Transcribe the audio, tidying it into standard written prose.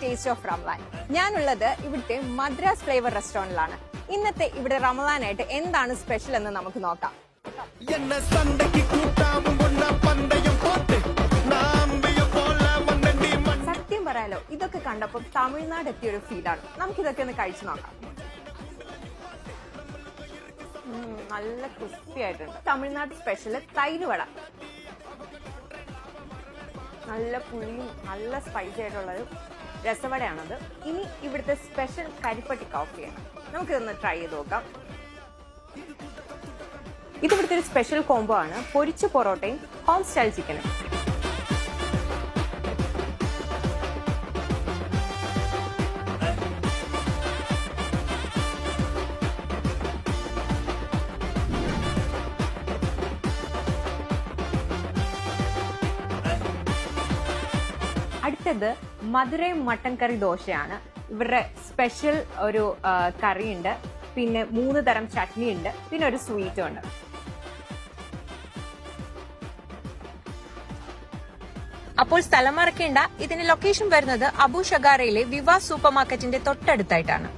Taste of റമലാൻ. ഞാനുള്ളത് ഇവിടുത്തെ Madras flavour റെസ്റ്റോറന്റിലാണ്. ഇന്നത്തെ ഇവിടെ റമലാനായിട്ട് എന്താണ് സ്പെഷ്യൽ എന്ന് നമുക്ക് നോക്കാം. സത്യം പറയാലോ, ഇതൊക്കെ കണ്ടപ്പോൾ തമിഴ്നാട് എത്തിയൊരു ഫീലാണ്. നമുക്കിതൊക്കെ ഒന്ന് കഴിച്ചു നോക്കാം. നല്ല ക്രിസ്പി ആയിട്ടുണ്ട്. തമിഴ്നാട് സ്പെഷ്യൽ തൈര് വട, നല്ല പുളിയും നല്ല സ്പൈസി ആയിട്ടുള്ളൊരു രസവടയാണത്. ഇനി ഇവിടുത്തെ സ്പെഷ്യൽ കരിപ്പട്ടി കോഫിയാണ്. നമുക്കിതൊന്ന് ട്രൈ ചെയ്ത് നോക്കാം. ഇതിവിടുത്തെ ഒരു സ്പെഷ്യൽ കോംബോ ആണ്. പൊരിച്ച പൊറോട്ടയും ഹോം സ്റ്റൈൽ ചിക്കനും. അടുത്തത് മധുരൈ മട്ടൻ കറി ദോശയാണ്. ഇവരുടെ സ്പെഷ്യൽ ഒരു കറിയുണ്ട്, പിന്നെ 3 തരം ചട്നി ഉണ്ട്, പിന്നെ ഒരു സ്വീറ്റും ഉണ്ട്. അപ്പോൾ സ്ഥലം മറക്കേണ്ട. ഇതിന്റെ ലൊക്കേഷൻ വരുന്നത് അബു ഷഗാറയിലെ വിവാ സൂപ്പർ മാർക്കറ്റിന്റെ തൊട്ടടുത്തായിട്ടാണ്.